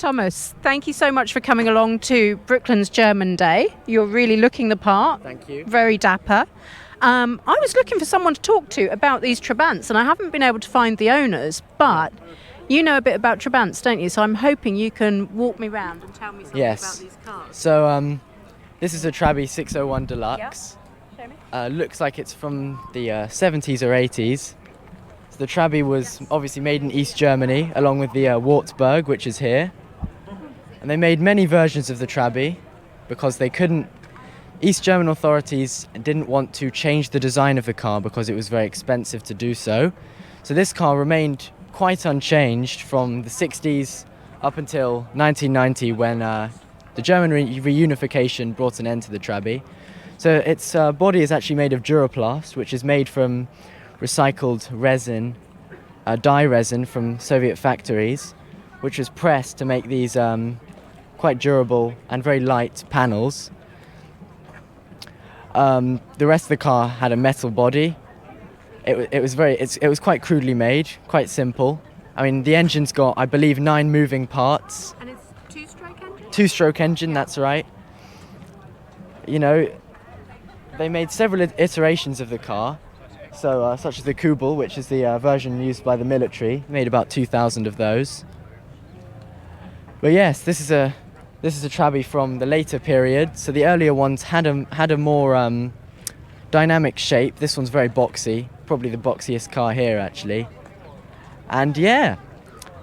Thomas, thank you so much for coming along to Brooklands German Day. You're really looking the part. Thank you. Very dapper. I was looking for someone to talk to about these Trabants, and I haven't been able to find the owners, but you know a bit about Trabants, don't you? So I'm hoping you can walk me round and tell me something about these cars. So this is a Trabi 601 Deluxe. Show me. Looks like it's from the 70s or 80s. So the Trabi was obviously made in East Germany, along with the Wartburg, which is here. And they made many versions of the Trabi because they couldn't. East German authorities didn't want to change the design of the car because it was very expensive to do so. So this car remained quite unchanged from the 60s up until 1990 when the German reunification brought an end to the Trabi. So its body is actually made of Duraplast, which is made from recycled resin, dye resin from Soviet factories, which was pressed to make these quite durable and very light panels. The rest of the car had a metal body. It was quite crudely made, quite simple. I mean, the engine's got, I believe, 9 moving parts. And it's two-stroke engine? Two-stroke engine, that's right. You know, they made several iterations of the car. So, such as the Kubel, which is the version used by the military, made about 2,000 of those. But yes, this is a Trabi from the later period. So the earlier ones had a more dynamic shape. This one's very boxy, probably the boxiest car here actually. And yeah.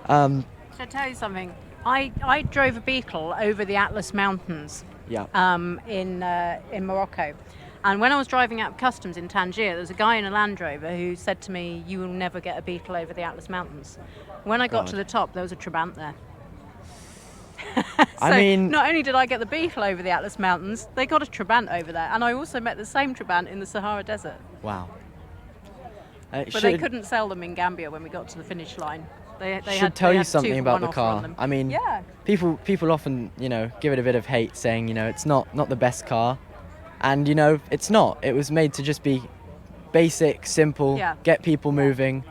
Should I tell you something? I drove a Beetle over the Atlas Mountains. Yeah. In Morocco. And when I was driving out of customs in Tangier, there was a guy in a Land Rover who said to me, "You will never get a Beetle over the Atlas Mountains." When I got to the top, there was a Trabant there. So I mean, not only did I get the Beetle over the Atlas Mountains, they got a Trabant over there. And I also met the same Trabant in the Sahara Desert. wow. But they couldn't sell them in Gambia when we got to the finish line. They should tell you something about the offer on car. them. I mean, yeah. people often, give it a bit of hate, saying, it's not the best car. And, it's not. It was made to just be basic, simple, get people moving.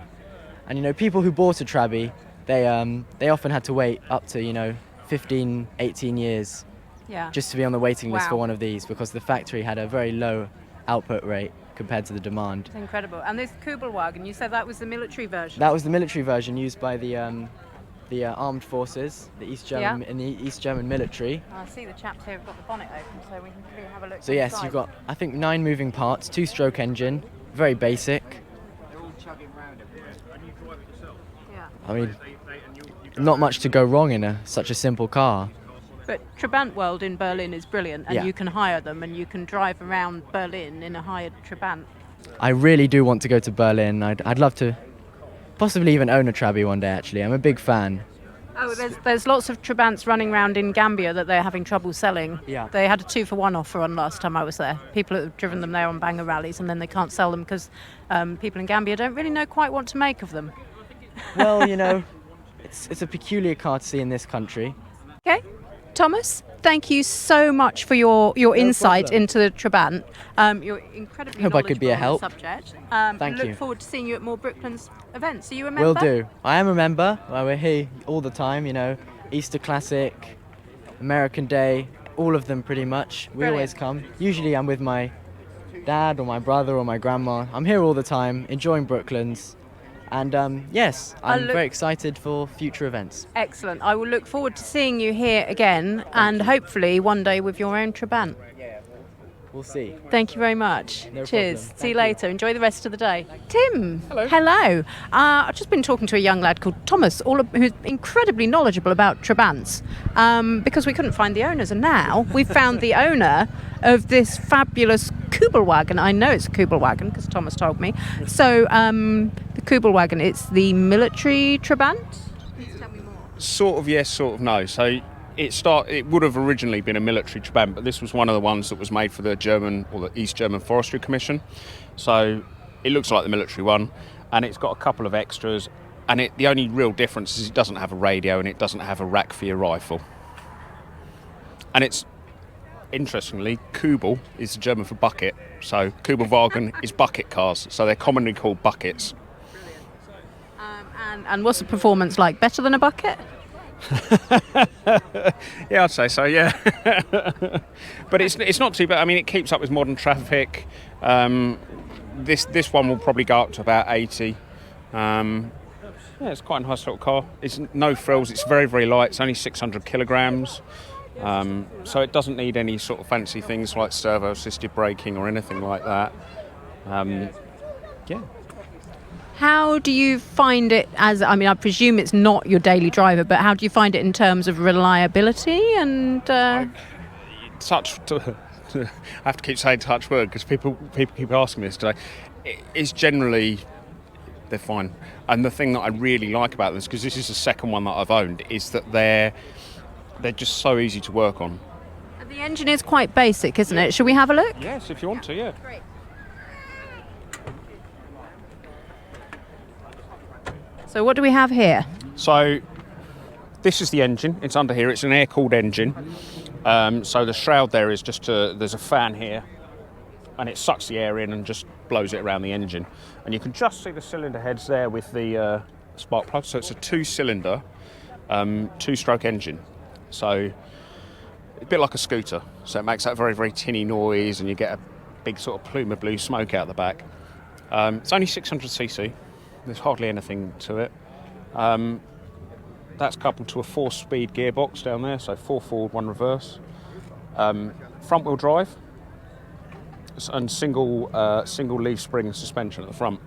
And, people who bought a Trabi, they often had to wait up to, 15, 18 years just to be on the waiting list for one of these because the factory had a very low output rate compared to the demand. It's incredible. And this Kubelwagen, you said that was the military version? That was the military version used by the armed forces, the East German in the East German military. I see the chaps here have got the bonnet open, so we can really have a look. So yes, you've got I think 9 moving parts, 2-stroke engine, very basic. They're all chugging round everywhere. And you drive it yourself? Yeah. I mean, not much to go wrong in such a simple car. But Trabant World in Berlin is brilliant, and you can hire them, and you can drive around Berlin in a hired Trabant. I really do want to go to Berlin. I'd love to possibly even own a Trabi one day, actually. I'm a big fan. Oh, there's lots of Trabants running around in Gambia that they're having trouble selling. Yeah. They had a 2-for-1 offer on last time I was there. People have driven them there on banger rallies, and then they can't sell them because people in Gambia don't really know quite what to make of them. Well, it's a peculiar car to see in this country. Okay. Thomas, thank you so much for your insight problem. into the Trabant. You're incredibly Hope I could be a knowledgeable on help. the subject. Thank you. Look forward to seeing you at more Brooklands events. Are you a member? Will do. I am a member. Well, we're here all the time, Easter Classic, American Day, all of them pretty much. We always come. Usually I'm with my dad or my brother or my grandma. I'm here all the time, enjoying Brooklands. And yes, I'm very excited for future events. Excellent. I will look forward to seeing you here again and hopefully one day with your own Trabant. We'll see. Thank you very much. No Cheers. problem. See you later. Enjoy the rest of the day. Tim. Hello. I've just been talking to a young lad called Thomas, who's incredibly knowledgeable about Trabants, because we couldn't find the owners, and now we've found the owner of this fabulous Kubelwagen. I know it's a Kubelwagen because Thomas told me. So the Kubelwagen, it's the military Trabant. Please tell me more. Sort of yes, sort of no. So it would have originally been a military Trabant, but this was one of the ones that was made for the German or the East German Forestry Commission. So it looks like the military one, and it's got a couple of extras. And the only real difference is it doesn't have a radio and it doesn't have a rack for your rifle. And it's interestingly, Kubel is German for bucket, so Kubelwagen is bucket cars, so they're commonly called buckets. And what's the performance like? Better than a bucket? Yeah, I'd say so. Yeah, but it's not too bad. I mean, it keeps up with modern traffic. This one will probably go up to about 80. Yeah, it's quite a nice little car. It's no frills. It's very, very light. It's only 600 kilograms. So it doesn't need any sort of fancy things like servo-assisted braking or anything like that. Yeah. How do you find it as, I mean, I presume it's not your daily driver, but how do you find it in terms of reliability and... I have to keep saying touch word because people keep asking me this today. It's generally, they're fine. And the thing that I really like about them is, because this is the second one that I've owned, is that they're just so easy to work on. The engine is quite basic, isn't it? Should we have a look? Yes, if you want to, yeah. Great. So what do we have here? So this is the engine. It's under here. It's an air-cooled engine. So the shroud there is just there's a fan here, and it sucks the air in and just blows it around the engine. And you can just see the cylinder heads there with the spark plug. So it's a two-cylinder, two-stroke engine. So a bit like a scooter. So it makes that very, very tinny noise, and you get a big sort of plume of blue smoke out the back. It's only 600cc. There's hardly anything to it. That's coupled to a 4-speed gearbox down there, so 4 forward, 1 reverse. Front-wheel drive and single leaf spring suspension at the front.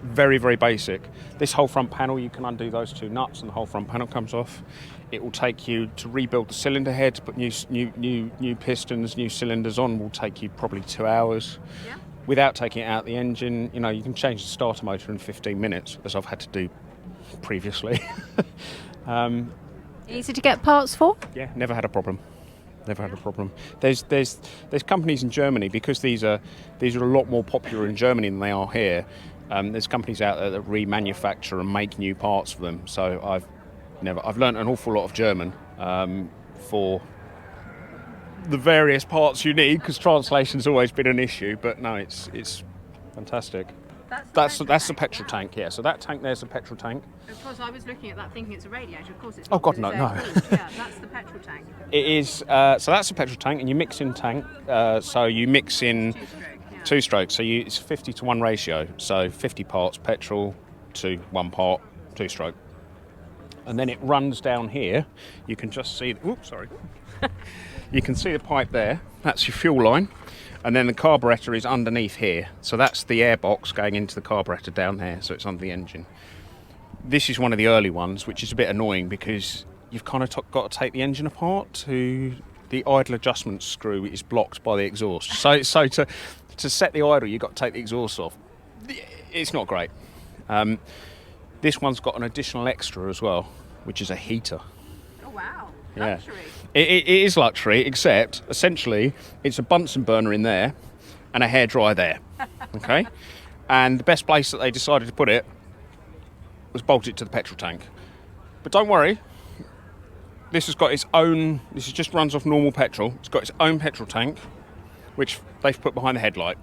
Very, very basic. This whole front panel, you can undo those 2 nuts and the whole front panel comes off. It will take you to rebuild the cylinder head, put new pistons, new cylinders on. Will take you probably 2 hours. Yeah. Without taking it out of the engine. You know, you can change the starter motor in 15 minutes, as I've had to do previously. Easy to get parts for? Yeah, never had a problem. Never had a problem. There's companies in Germany, because these are a lot more popular in Germany than they are here. There's companies out there that remanufacture and make new parts for them. So I've learned an awful lot of German for the various parts you need, because translation's always been an issue. But no, it's fantastic. That's the petrol tank. Yeah. So that tank there's the petrol tank. Of course, I was looking at that thinking it's a radiator. Of course, it's. Oh God, no. Yeah, that's the petrol tank. It is. So that's the petrol tank, and you mix in tank. So you mix in two strokes. So it's 50-to-1 ratio. So 50 parts petrol to 1 part 2-stroke. And then it runs down here. You can just see. You can see the pipe there. That's your fuel line. And then the carburettor is underneath here. So that's the air box going into the carburettor down there. So it's under the engine. This is one of the early ones, which is a bit annoying because you've kind of got to take the engine apart to the idle adjustment screw is blocked by the exhaust. So to set the idle, you've got to take the exhaust off. It's not great. This one's got an additional extra as well, which is a heater. Oh, wow. Yeah. Luxury. It is luxury, except essentially it's a Bunsen burner in there and a hairdryer there. Okay? And the best place that they decided to put it was bolted to the petrol tank. But don't worry, this has got its own, this just runs off normal petrol. It's got its own petrol tank, which they've put behind the headlight.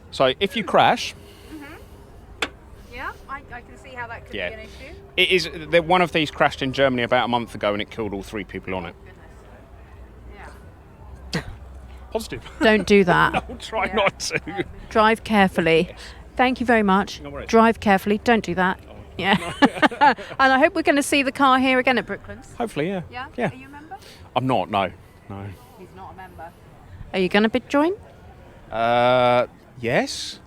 So if you crash... Yeah, I can see how that could Yeah. be an issue. It is. One of these crashed in Germany about a month ago, and it killed all 3 people on it. Yeah. Positive. Don't do that. I'll try not to. Drive carefully. Thank you very much. No worries. Drive carefully. Don't do that. Yeah. And I hope we're going to see the car here again at Brooklands. Hopefully, yeah. Yeah? Yeah. Are you a member? I'm not. No. He's not a member. Are you going to join? Yes.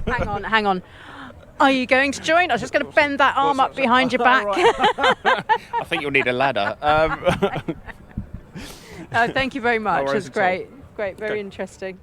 Hang on. Are you going to join? I was just going to bend that arm up behind your back. I think you'll need a ladder. Thank you very much. No worries It's at all. great. Great. Very interesting.